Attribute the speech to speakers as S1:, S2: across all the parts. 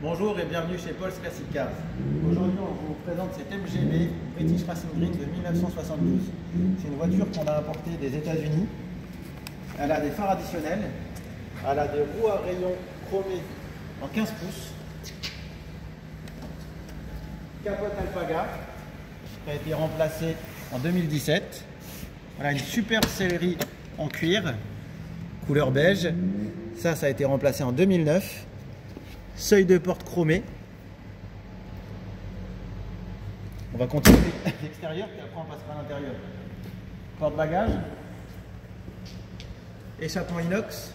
S1: Bonjour et bienvenue chez Paul's Classic Cars. Aujourd'hui on vous présente cette MGB British Racing Green de 1972. C'est une voiture qu'on a importée des États-Unis. Elle a des phares additionnels, elle a des roues à rayons chromées en 15 pouces, capote Alpaga qui a été remplacée en 2017. Voilà une superbe sellerie en cuir, couleur beige. Ça a été remplacé en 2009. Seuil de porte chromé. On va continuer avec l'extérieur, puis après on passera à l'intérieur. Porte-bagages. Échappement inox.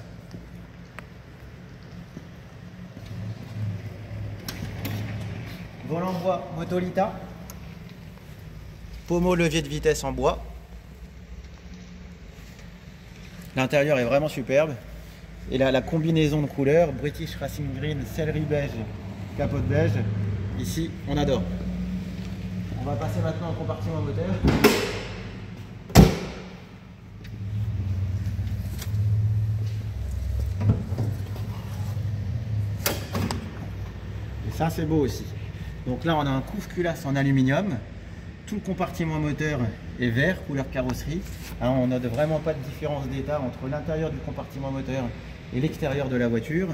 S1: Volant bois Motolita. Pommeau levier de vitesse en bois. L'intérieur est vraiment superbe. Et là, la combinaison de couleurs, British Racing Green, sellerie beige, capote beige, ici, on adore. On va passer maintenant au compartiment moteur. Et ça, c'est beau aussi. Donc là, on a un couvre-culasse en aluminium. Tout le compartiment moteur est vert, couleur carrosserie. Hein, on n'a vraiment pas de différence d'état entre l'intérieur du compartiment moteur et l'extérieur de la voiture.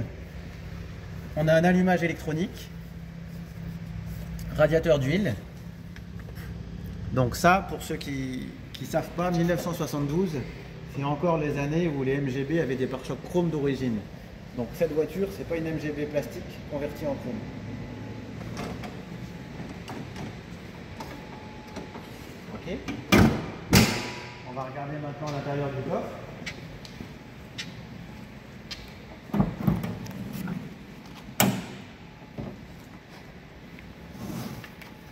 S1: On a un allumage électronique, radiateur d'huile. Donc ça, pour ceux qui ne savent pas, 1972, c'est encore les années où les MGB avaient des pare-chocs chrome d'origine. Donc cette voiture, c'est pas une MGB plastique convertie en chrome. Ok. On va regarder maintenant l'intérieur du coffre.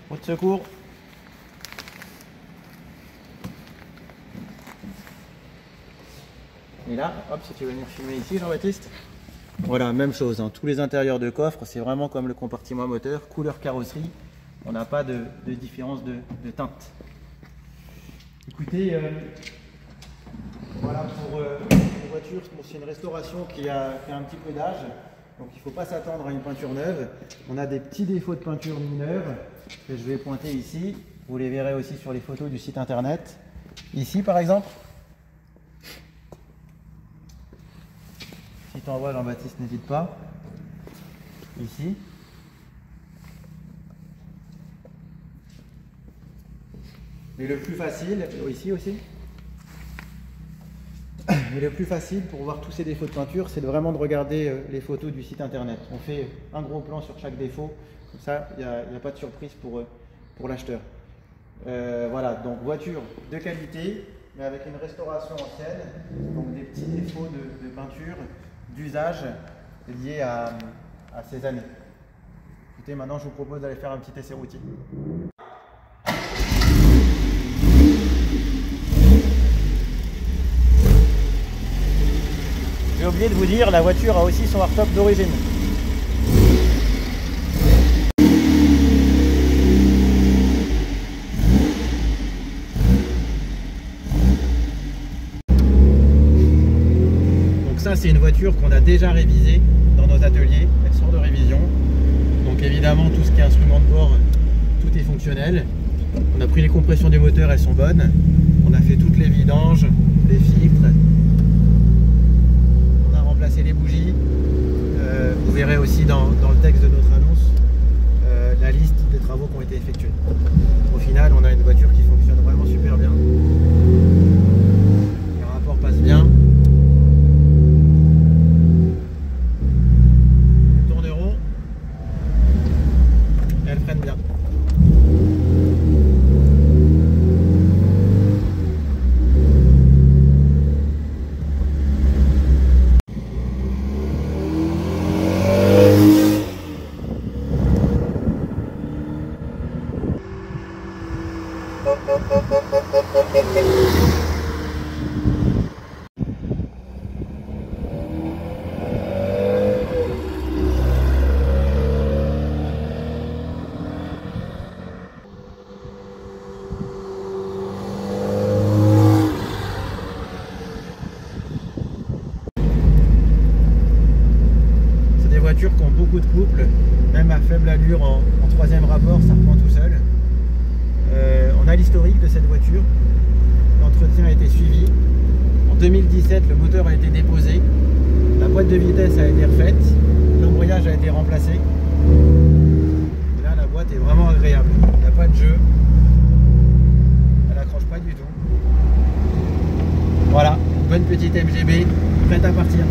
S1: Roue de secours. Et là, hop, si tu veux venir filmer ici, Jean-Baptiste. Voilà, même chose, hein. Tous les intérieurs de coffre, c'est vraiment comme le compartiment moteur, couleur carrosserie. On n'a pas de différence de teinte. Écoutez, voilà pour les voitures, c'est une restauration qui a un petit peu d'âge. Donc il ne faut pas s'attendre à une peinture neuve. On a des petits défauts de peinture mineurs que je vais pointer ici. Vous les verrez aussi sur les photos du site internet. Ici par exemple. Si tu en vois, Jean-Baptiste, n'hésite pas. Ici. Mais le plus facile, ici aussi. Mais le plus facile pour voir tous ces défauts de peinture, c'est vraiment de regarder les photos du site internet. On fait un gros plan sur chaque défaut, comme ça il n'y a pas de surprise pour l'acheteur. Voilà, donc voiture de qualité, mais avec une restauration ancienne, donc des petits défauts de peinture, d'usage liés à ces années. Écoutez, maintenant je vous propose d'aller faire un petit essai routier. J'ai oublié de vous dire, la voiture a aussi son hardtop d'origine. Donc ça, c'est une voiture qu'on a déjà révisée dans nos ateliers. Elle sort de révision. Donc évidemment, tout ce qui est instrument de bord, tout est fonctionnel. On a pris les compressions des moteurs, elles sont bonnes. On a fait toutes les vidanges, les filtres. Placer les bougies. Vous verrez aussi dans le texte de notre annonce la liste des travaux qui ont été effectués. Au final, on a une voiture qui fonctionne vraiment super bien. Les rapports passent bien. Elle tourne rond. Et elle freine bien. souple, même à faible allure en troisième rapport, ça reprend tout seul. On a l'historique de cette voiture, l'entretien a été suivi. En 2017, le moteur a été déposé, la boîte de vitesse a été refaite, l'embrayage a été remplacé. Et là, la boîte est vraiment agréable, il n'y a pas de jeu, elle accroche pas du tout. Voilà, bonne petite MGB, prête à partir.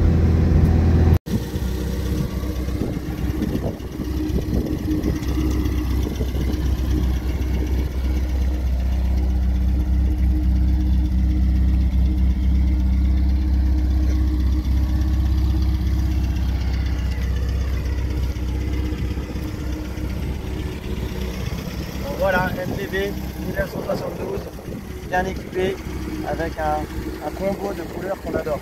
S1: Voilà, MGB 1972, bien équipé, avec un combo de couleurs qu'on adore.